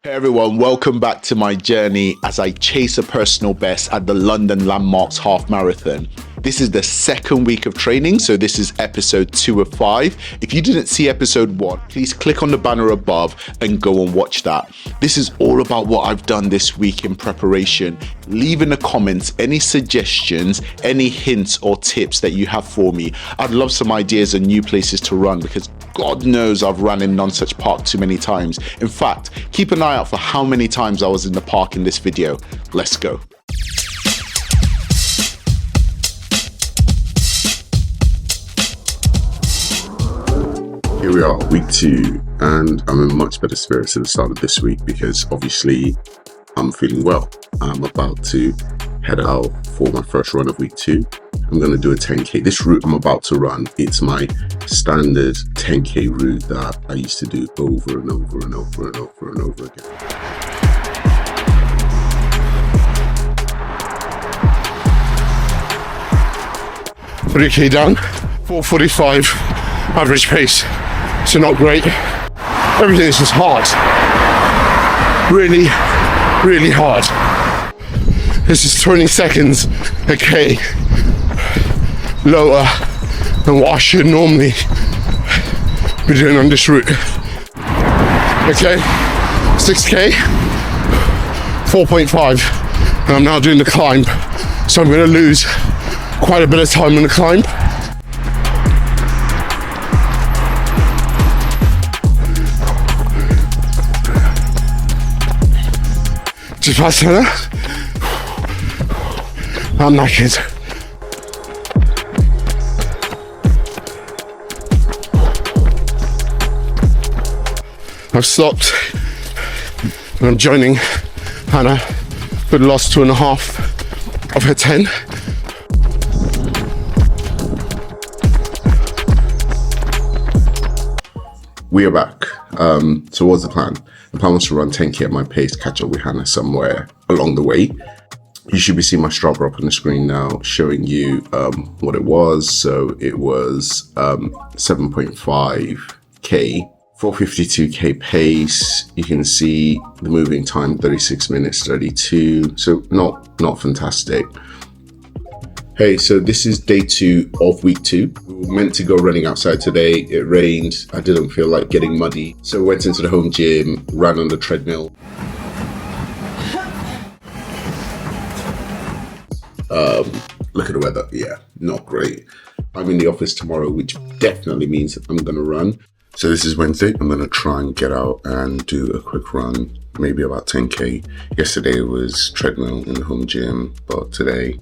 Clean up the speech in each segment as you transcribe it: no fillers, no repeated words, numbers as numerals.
Hey everyone, welcome back to my journey as I chase a personal best at the London Landmarks Half Marathon. This is the second week of training, so this is episode 2 of 5. If you didn't see episode 1, please click on the banner above and go and watch that. This is all about what I've done this week in preparation. Leave in the comments any suggestions, any hints or tips that you have for me. I'd love some ideas and new places to run because God knows I've run in Nonsuch Park too many times. In fact, keep an eye out for how many times I was in the park in this video. Let's go. Here we are, week 2, and I'm in much better spirits at the start of this week because obviously I'm feeling well. I'm about to head out for my first run of week 2. I'm going to do a 10k. This route I'm about to run, it's my standard 10k route that I used to do over and over and over and over and over again. $3K down, 4:45 average pace, so not great. Everything is just hard, really hard. This is 20 seconds a K lower than what I should normally be doing on this route. Okay, 6K, 4.5, and I'm now doing the climb, so I'm going to lose quite a bit of time on the climb. Just past that. I'm knackered. I've stopped and I'm joining Hannah for the last 2.5 of her 10. We are back. So what's the plan? The plan was to run 10k at my pace, catch up with Hannah somewhere along the way. You should be seeing my Strava up on the screen now, showing you what it was. So it was 7.5k, 452k pace. You can see the moving time, 36 minutes 32. So not fantastic. Hey, so this is day 2 of week 2. We were meant to go running outside today. It rained. I didn't feel like getting muddy. So we went into the home gym, ran on the treadmill. Look at the weather. Yeah, not great. I'm in the office tomorrow, which definitely means that I'm going to run. So this is Wednesday. I'm going to try and get out and do a quick run, maybe about 10k. Yesterday was treadmill in the home gym, but today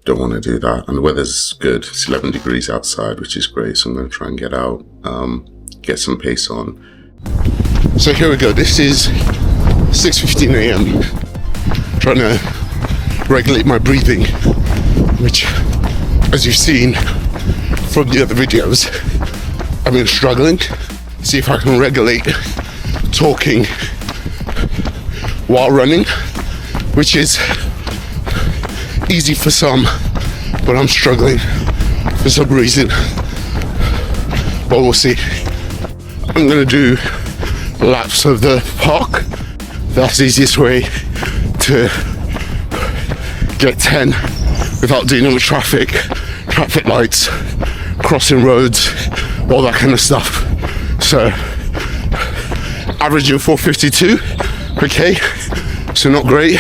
don't want to do that. And the weather's good. It's 11 degrees outside, which is great. So I'm going to try and get out, get some pace on. So here we go. This is 6:15 a.m. Trying to regulate my breathing, which, as you've seen from the other videos, I've been struggling. See if I can regulate talking while running, which is easy for some, but I'm struggling for some reason. But we'll see. I'm gonna do laps of the park. That's the easiest way to get 10 without dealing with traffic lights, crossing roads, all that kind of stuff. So averaging 4:52 per K, so not great,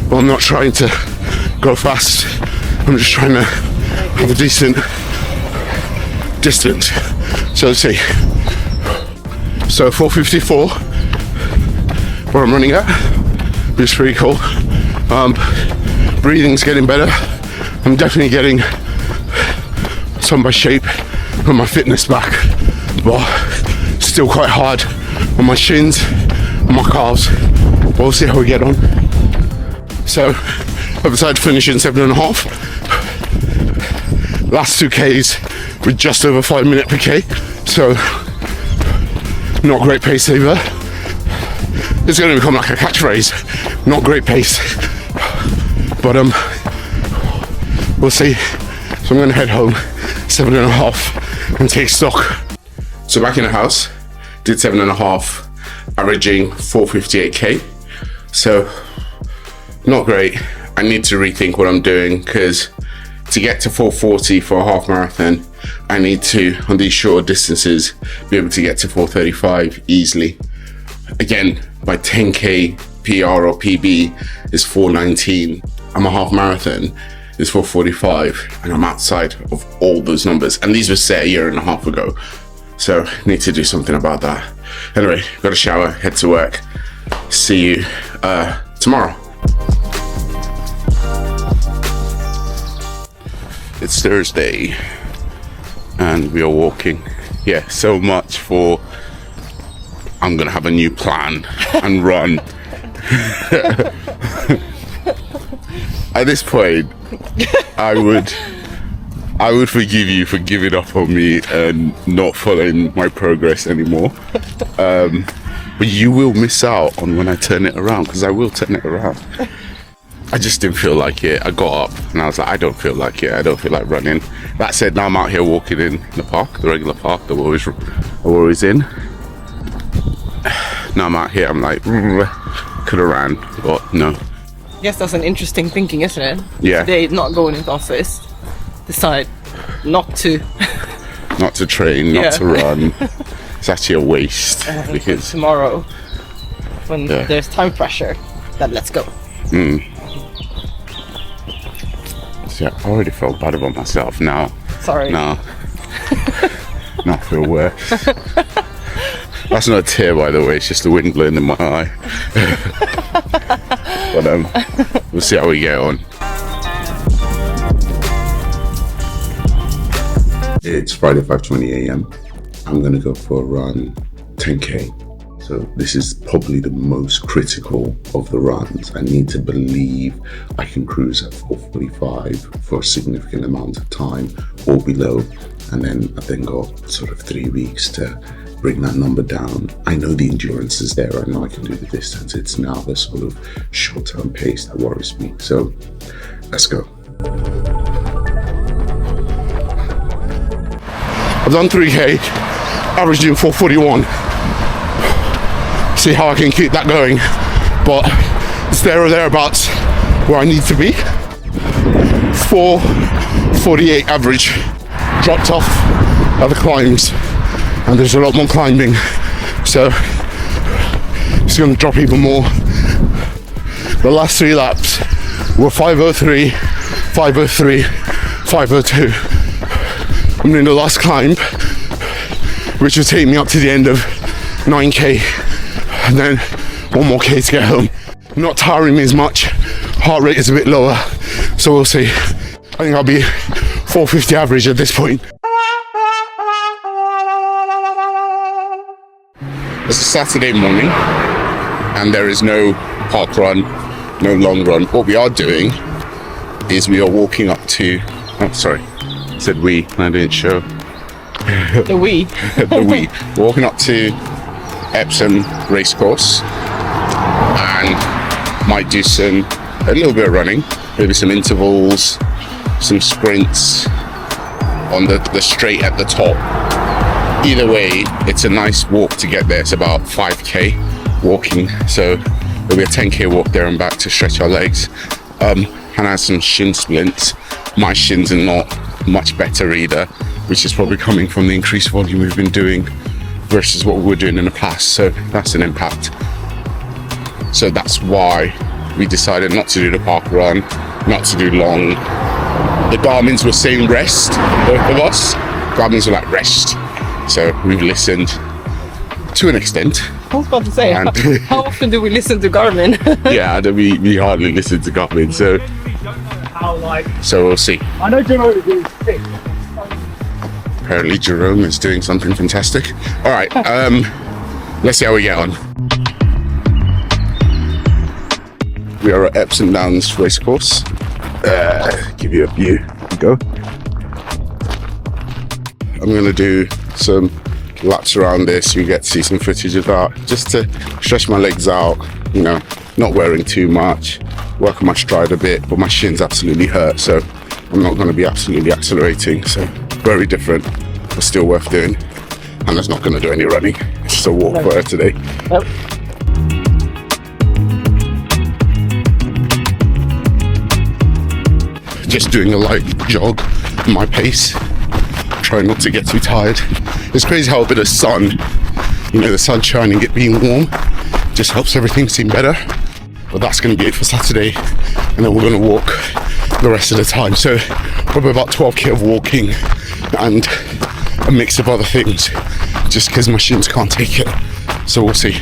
but I'm not trying to go fast. I'm just trying to have a decent distance. So let's see. So 4:54 where I'm running at, which is pretty cool. Breathing's getting better. I'm definitely getting some of my shape and my fitness back, but still quite hard on my shins and my calves. But we'll see how we get on. So I've decided to finish in 7.5. Last 2Ks with just over 5 minutes per K, so not great pace either. It's going to become like a catchphrase. Not great pace, but we'll see. So I'm going to head home, 7.5, and take stock. So back in the house, did 7.5. averaging 458k. So not great. I need to rethink what I'm doing, because to get to 440 for a half marathon, I need to, on these shorter distances, be able to get to 435 easily. Again, my 10k PR or PB is 419. I'm a half marathon is 445, and I'm outside of all those numbers. And these were set a year and a half ago. So need to do something about that. Anyway, got a shower, head to work. See you tomorrow. It's Thursday and we are walking. Yeah, so much for I'm gonna have a new plan and run. At this point, I would forgive you for giving up on me and not following my progress anymore. But you will miss out on when I turn it around, because I will turn it around. I just didn't feel like it. I got up and I was like, I don't feel like it. I don't feel like running. That said, now I'm out here walking in the park, the regular park that we're always in. Now I'm out here, I'm like, could have ran, but no. Yes, that's an interesting thinking, isn't it? Yeah. Today, not going into office, decide not to. Not to train, not to run. It's actually a waste. Because tomorrow, when there's time pressure, then let's go. See, I already felt bad about myself now. Sorry. No. Now I feel worse. That's not a tear, by the way, it's just the wind blowing in my eye. But we'll see how we get on. It's Friday, 5:20 a.m. I'm gonna go for a run, 10k. So this is probably the most critical of the runs. I need to believe I can cruise at 4:45 for a significant amount of time or below, and then I've then got sort of 3 weeks to bring that number down. I know the endurance is there. I know I can do the distance. It's now the sort of short-term pace that worries me. So let's go. I've done 3k, averaging 441. See how I can keep that going, but it's there or thereabouts where I need to be. 448 average, dropped off at the climbs, and there's a lot more climbing, so it's going to drop even more. The last 3 laps were 503, 503, 502. I'm doing the last climb, which will take me up to the end of 9k, and then 1 more k to get home. Not tiring me as much, heart rate is a bit lower, so we'll see. I think I'll be 450 average at this point. It's a Saturday morning and there is no park run, no long run. What we are doing is we are walking up to, I said we, I didn't show. The we. The we. We're walking up to Epsom Racecourse and might do a little bit of running, maybe some intervals, some sprints on the straight at the top. Either way, it's a nice walk to get there. It's about 5k walking, so there'll be a 10k walk there and back to stretch our legs. And I had some shin splints. My shins are not much better either, which is probably coming from the increased volume we've been doing versus what we were doing in the past, so that's an impact. So that's why we decided not to do the park run, not to do long. The Garmin's were saying rest, both of us. Garmin's were like rest. So we've listened to an extent. I was about to say, how often do we listen to Garmin? Yeah, we hardly listen to Garmin, so we'll see. I know Jerome is doing sick. Apparently Jerome is doing something fantastic. All right, let's see how we get on. We are at Epsom Downs Racecourse. Give you a view. Go. I'm going to do some laps around this. You get to see some footage of that, just to stretch my legs out, you know, not wearing too much, work on my stride a bit, but my shins absolutely hurt, so I'm not going to be absolutely accelerating. So very different, but still worth doing. And that's not going to do any running. just a walk for her today. Nope. Just doing a light jog, my pace. Trying not to get too tired. It's crazy how a bit of sun, the sun shining, it being warm, just helps everything seem better. But that's going to be it for Saturday, and then we're going to walk the rest of the time. So probably about 12k of walking and a mix of other things, just because my shins can't take it. So we'll see.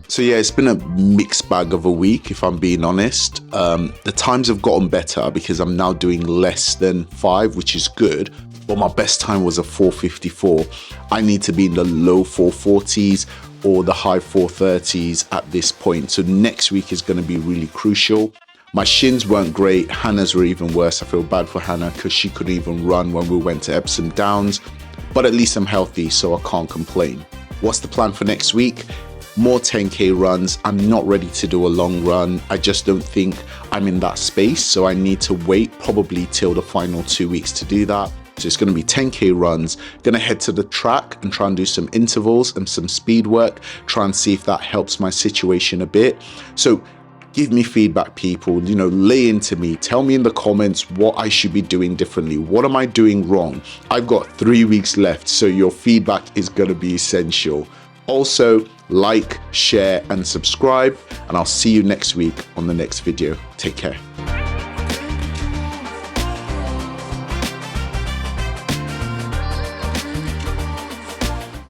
So yeah, it's been a mixed bag of a week, if I'm being honest. The times have gotten better because I'm now doing less than 5, which is good. But my best time was a 4:54. I need to be in the low 4:40s or the high 4:30s at this point. So next week is going to be really crucial. My shins weren't great. Hannah's were even worse. I feel bad for Hannah because she couldn't even run when we went to Epsom Downs. But at least I'm healthy, so I can't complain. What's the plan for next week? More 10k runs. I'm not ready to do a long run. I just don't think I'm in that space. So I need to wait probably till the final 2 weeks to do that. So it's going to be 10k runs. Going to head to the track and try and do some intervals and some speed work. Try and see if that helps my situation a bit. So give me feedback, people. Lay into me. Tell me in the comments what I should be doing differently. What am I doing wrong? I've got 3 weeks left. So your feedback is going to be essential. Also, like, share, and subscribe, and I'll see you next week on the next video. Take care.